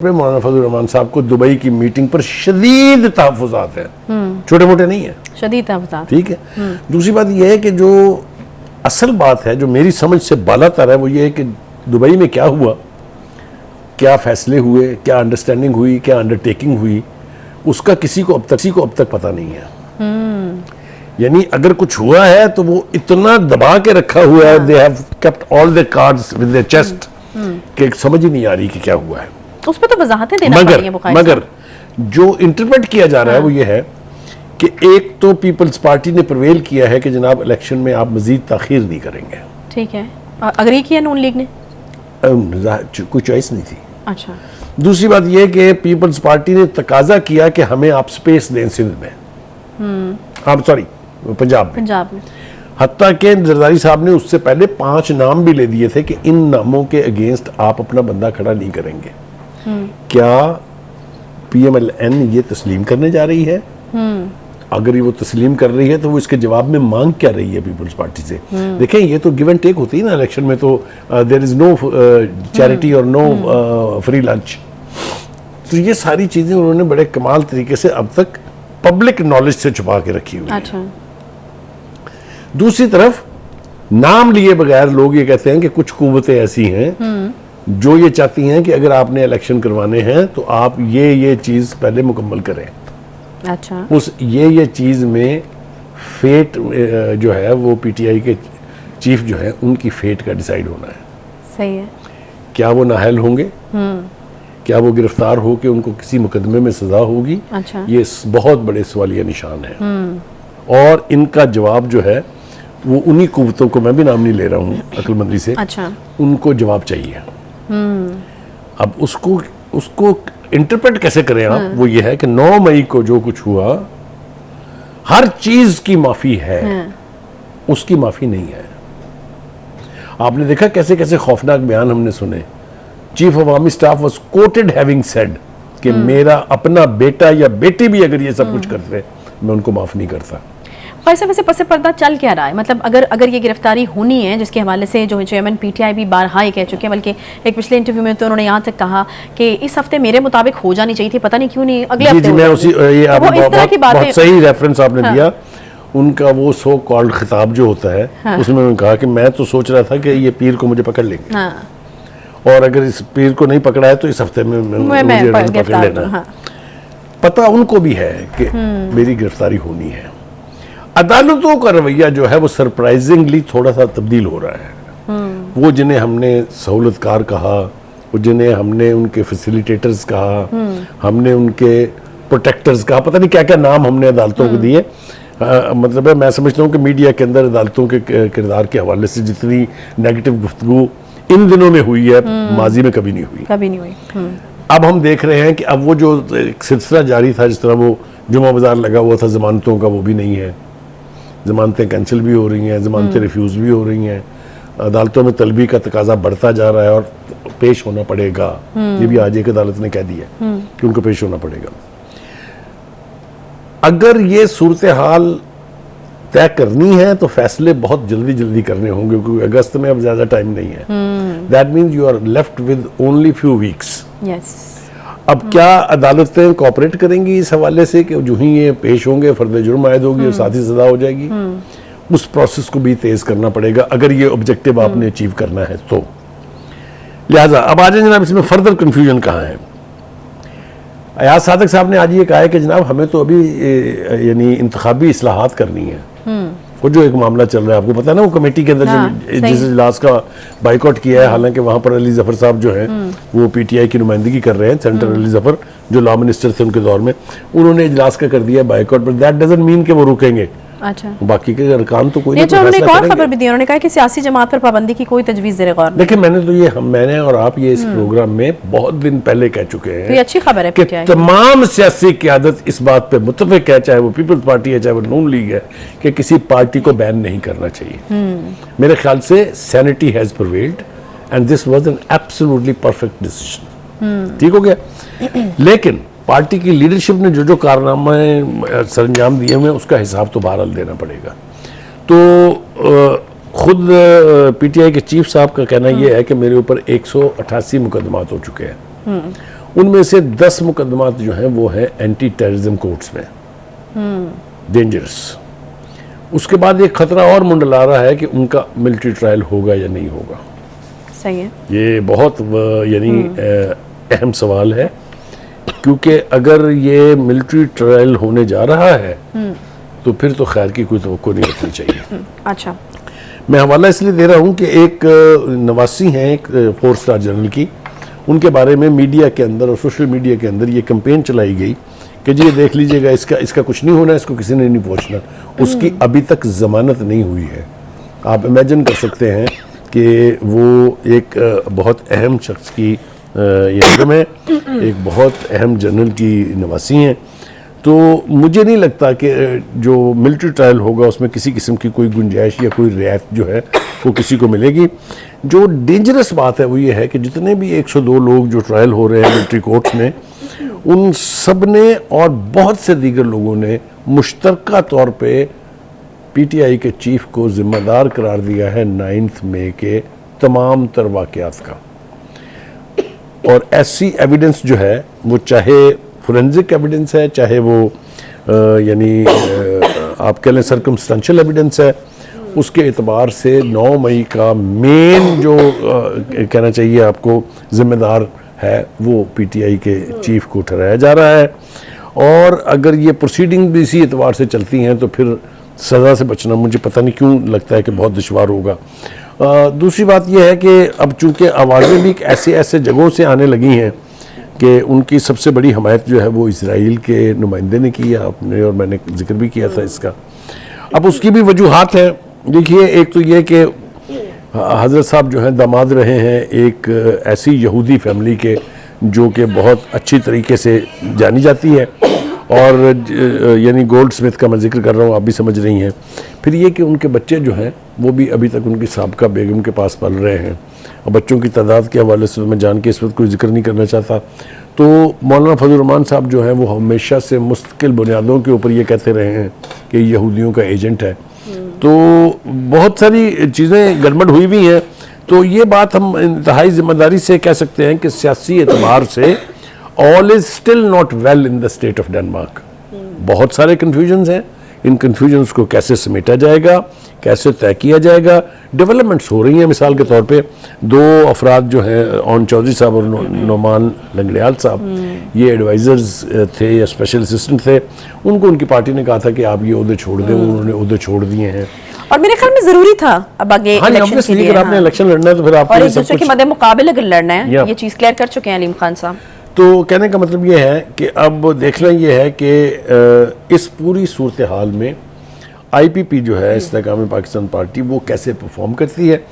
मौलाना फजल रहमान साहब को दुबई की मीटिंग पर शदीद तहफ़्फ़ुज़ात हैं, छोटे मोटे नहीं है, शदीद तहफ़्फ़ुज़ात। ठीक है। दूसरी बात यह है कि जो असल बात है जो मेरी समझ से बालातर है वो ये है कि दुबई में क्या हुआ, क्या फैसले हुए, क्या अंडरस्टैंडिंग हुई, क्या अंडरटेकिंग हुई, उसका किसी को अब तक पता नहीं है। यानी अगर कुछ हुआ है तो वो इतना दबा के रखा हुआ है, they have kept all the cards with their chest, कि समझ ही नहीं आ रही कि क्या हुआ है। उस पर तो वजाहतें देना पड़ेगी। मगर जो इंटरप्रेट किया जा रहा है वो ये है कि एक तो पीपल्स पार्टी ने प्रवेल किया है कि जनाब इलेक्शन में आप मजीद ताखीर नहीं करेंगे। ठीक है, अग्री किया नून लीग ने? कोई चॉइस नहीं थी। अच्छा। दूसरी बात यह कि पीपल्स पार्टी ने तकाजा किया कि हमें आप स्पेस दें सिंध में, हाँ सॉरी पंजाब में। हत्ता के जरदारी साहब ने उससे पहले 5 नाम भी ले दिए थे कि इन नामों के अगेंस्ट आप अपना बंदा खड़ा नहीं करेंगे। क्या PMLN ये तस्लीम करने जा रही है? अगर ये वो तस्लीम कर रही है तो वो इसके जवाब में मांग क्या रही है पीपल्स पार्टी से? देखें ये तो गिव एंड टेक होती है ना इलेक्शन में, तो देयर इज नो चैरिटी और नो फ्री लंच। तो ये सारी चीजें उन्होंने बड़े कमाल तरीके से अब तक पब्लिक नॉलेज से छुपा के रखी हुई अच्छा। है। दूसरी तरफ नाम लिए बगैर लोग ये कहते हैं कि कुछ कुव्वतें ऐसी हैं जो ये चाहती हैं कि अगर आपने इलेक्शन करवाने हैं तो आप ये चीज पहले मुकम्मल करें। अच्छा। उस ये चीज में फेट जो है वो PTI के चीफ जो है उनकी फेट का डिसाइड होना है। सही है। क्या वो नाअहल होंगे? क्या वो गिरफ्तार हो के उनको किसी मुकदमे में सजा होगी? अच्छा। ये बहुत बड़े सवालिया निशान है। और इनका जवाब जो है वो उन्हीं कुव्वतों को, मैं भी नाम नहीं ले रहा हूँ अक्लमंदी से, अच्छा, उनको जवाब चाहिए। अब उसको इंटरप्रेट कैसे करें आप? वो ये है कि 9 मई को जो कुछ हुआ हर चीज की माफी है, उसकी माफी नहीं है। आपने देखा कैसे कैसे खौफनाक बयान हमने सुने। Chief of army staff was coated having said कि मेरा अपना बेटा या बेटी भी अगर ये सब कुछ करते मैं उनको माफ नहीं करता। वैसे पसे पर्दा चल क्या रहा है? मतलब अगर ये गिरफ्तारी होनी है, जिसके हवाले से जो चेयरमैन PTI भी बारहा ही कह चुके हैं, बल्कि एक पिछले इंटरव्यू में तो उन्होंने यहाँ तक कहा कि इस हफ्ते मेरे मुताबिक हो जानी चाहिए थी, पता नहीं क्यों नहीं अगले हफ्ते। मैं उसी ये तो बहुत सही रेफरेंस आपने दिया। उनका वो सो कॉल्ड खिताब जो होता है, उसमें उन्होंने कहा कि मैं तो सोच रहा था कि ये पीर को मुझे पकड़ लेंगे, और अगर इस पीर को नहीं पकड़ा है तो इस हफ्ते में मुझे पकड़ लेना। पता उनको भी है कि मेरी गिरफ्तारी होनी है। अदालतों का रवैया जो है वो सरप्राइजिंगली थोड़ा सा तब्दील हो रहा है। वो जिन्हें हमने सहूलतकार कहा, वो जिन्हें हमने उनके फैसिलिटेटर्स कहा, हमने उनके प्रोटेक्टर्स कहा, पता नहीं क्या क्या नाम हमने अदालतों को दिए। मतलब है, मैं समझता हूँ कि मीडिया के अंदर अदालतों के किरदार के हवाले से जितनी नेगेटिव गुफ्तगू इन दिनों में हुई है, माजी में कभी नहीं हुई। अब हम देख रहे हैं कि अब वो जो सिलसिला जारी था, जिस तरह वो जुमा बाजार लगा हुआ था जमानतों का, वो भी नहीं है। जमानतें कैंसिल भी हो रही हैं, जमानतें रिफ्यूज भी हो रही हैं। अदालतों में तलबी का तकाजा बढ़ता जा रहा है और पेश होना पड़ेगा। ये भी आज एक अदालत ने कह दिया कि उनको पेश होना पड़ेगा। अगर ये सूरत हाल तय करनी है तो फैसले बहुत जल्दी करने होंगे, क्योंकि अगस्त में अब ज्यादा टाइम नहीं है। That means you are left with only few weeks. अब क्या अदालतें कोऑपरेट करेंगी इस हवाले से कि जो ही ये पेश होंगे फर्द जुर्म आयद होगी और साथ ही सजा हो जाएगी? उस प्रोसेस को भी तेज करना पड़ेगा अगर ये ऑब्जेक्टिव आपने अचीव करना है तो। लिहाजा अब आ जाए जनाब, इसमें फर्दर कंफ्यूजन कहाँ है? अयाज सादिक साहब ने आज ये कहा है कि जनाब हमें तो अभी यानी इंतखाबी इस्लाहात करनी है। वो जो एक मामला चल रहा है, आपको पता है ना, वो कमेटी के अंदर जिस इजलास का बाइकआउट किया है, हालांकि वहां पर अली जफर साहब जो हैं वो PTI की नुमाइंदगी कर रहे हैं, सेनेटर अली जफर जो लॉ मिनिस्टर थे उनके दौर में, उन्होंने इजलास का कर दिया boycott, but that doesn't mean कि वो रुकेंगे। अच्छा। बाकी के अरकान तो कोई नहीं। उन्होंने एक और खबर भी दी, उन्होंने कहा कि सियासी जमात पर पाबंदी की कोई तजवीज़ ज़ेरे गौर नहीं। देखिए मैंने और आप ये इस प्रोग्राम में बहुत दिन पहले कह चुके हैं, तो ये अच्छी खबर है कि तमाम सियासी क़यादत इस बात पे मुत्तफ़िक़ है, चाहे वो पीपल्स पार्टी है चाहे वो नून लीग है, कि किसी पार्टी को बैन नहीं करना चाहिए। मेरे ख्याल से sanity has prevailed and this was an absolutely perfect decision. ठीक हो गया। लेकिन पार्टी की लीडरशिप ने जो कारनामे सरंजाम दिए हुए उसका हिसाब तो बहरहाल देना पड़ेगा। तो खुद PTI के चीफ साहब का कहना यह है कि मेरे ऊपर 188 मुकदमात हो चुके हैं उनमें से 10 मुकदमात जो हैं वो है एंटी टेररिज्म कोर्ट्स में, डेंजरस। उसके बाद एक खतरा और मंडला रहा है कि उनका मिलिट्री ट्रायल होगा या नहीं होगा। सही है। ये बहुत यानी अहम सवाल है, क्योंकि अगर ये मिलिट्री ट्रायल होने जा रहा है तो फिर तो खैर की कोई तवक्को नहीं रखनी चाहिए। अच्छा, मैं हवाला इसलिए दे रहा हूँ कि एक नवासी हैं, एक 4 स्टार जनरल की, उनके बारे में मीडिया के अंदर और सोशल मीडिया के अंदर ये कैंपेन चलाई गई कि जी ये देख लीजिएगा, इसका कुछ नहीं होना, इसको किसी ने नहीं पहुँचना। उसकी अभी तक जमानत नहीं हुई है। आप इमेजिन कर सकते हैं कि वो एक बहुत अहम शख्स की यंगम है, एक बहुत अहम जनरल की नवासी हैं। तो मुझे नहीं लगता कि जो मिलिट्री ट्रायल होगा उसमें किसी किस्म की कोई गुंजाइश या कोई रियायत जो है वो किसी को मिलेगी। जो डेंजरस बात है वो ये है कि जितने भी 102 लोग जो ट्रायल हो रहे हैं मिलिट्री कोर्ट्स में, उन सब ने और बहुत से दीगर लोगों ने मुश्तरका तौर पे पीटीआई के चीफ को जिम्मेदार करार दिया है 9 मई के तमाम तर वाक़यात का। और ऐसी एविडेंस जो है वो चाहे फोरेंसिक एविडेंस है, चाहे वो यानी आप कह लें सर्कमस्टेंशियल एविडेंस है, उसके एतबार से 9 मई का मेन जो कहना चाहिए आपको जिम्मेदार है वो पीटीआई के चीफ को ठहराया जा रहा है। और अगर ये प्रोसीडिंग भी इसी एतबार से चलती हैं तो फिर सज़ा से बचना मुझे पता नहीं क्यों लगता है कि बहुत दुश्वार होगा। दूसरी बात यह है कि अब चूंकि आवाज़ें भी ऐसे ऐसे जगहों से आने लगी हैं कि उनकी सबसे बड़ी हमायत जो है वो इजराइल के नुमाइंदे ने की है, आपने और मैंने जिक्र भी किया था इसका। अब उसकी भी वजूहात हैं। देखिए, एक तो ये कि हज़रत साहब जो हैं दामाद रहे हैं एक ऐसी यहूदी फैमिली के जो कि बहुत अच्छी तरीके से जानी जाती है, और यानी गोल्ड स्मिथ का मैं जिक्र कर रहा हूँ, आप भी समझ रही हैं। फिर ये कि उनके बच्चे जो हैं वो भी अभी तक उनकी साबका बेगम के पास पल रहे हैं, और बच्चों की तादाद के हवाले से तो मैं जान के इस वक्त कोई जिक्र नहीं करना चाहता। तो मौलाना फजल रहमान साहब जो हैं वो हमेशा से मुस्तकिल बुनियादों के ऊपर ये कहते रहे हैं कि यहूदियों का एजेंट है। तो बहुत सारी चीज़ें गड़बड़ हुई भी हैं। तो ये बात हम इंतहाई जिम्मेदारी से कह सकते हैं कि सियासी एतबार से all is still not well in the state of Denmark. बहुत सारे कन्फ्यूजन्स हैं, इन कन्फ्यूजन्स को कैसे समेटा जाएगा, कैसे तय किया जाएगा। डेवलपमेंट्स हो रही हैं, मिसाल के तौर पे 2 अफराद जो हैं ओन चौधरी साहब और नोमान लंगड़ियाल साहब, ये एडवाइज़र्स थे या स्पेशल असिस्टेंट थे, उनको उनकी पार्टी ने कहा था कि आप ये ओहदे छोड़ दें, उन्होंने ओहदे छोड़ दिए हैं। और मेरे ख्याल में जरूरी था अब आगे इलेक्शन के लिए, अगर आपने इलेक्शन लड़ना है तो फिर आपको और एक दूसरे के मद्दे मुकाबले अगर लड़ना है, ये चीज़ क्लियर कर चुके हैं अलीम खान साहब। तो कहने का मतलब ये है कि अब देखना ये है कि इस पूरी सूरत हाल में आईपीपी जो है इस्तेकाम पाकिस्तान पार्टी वो कैसे परफॉर्म करती है।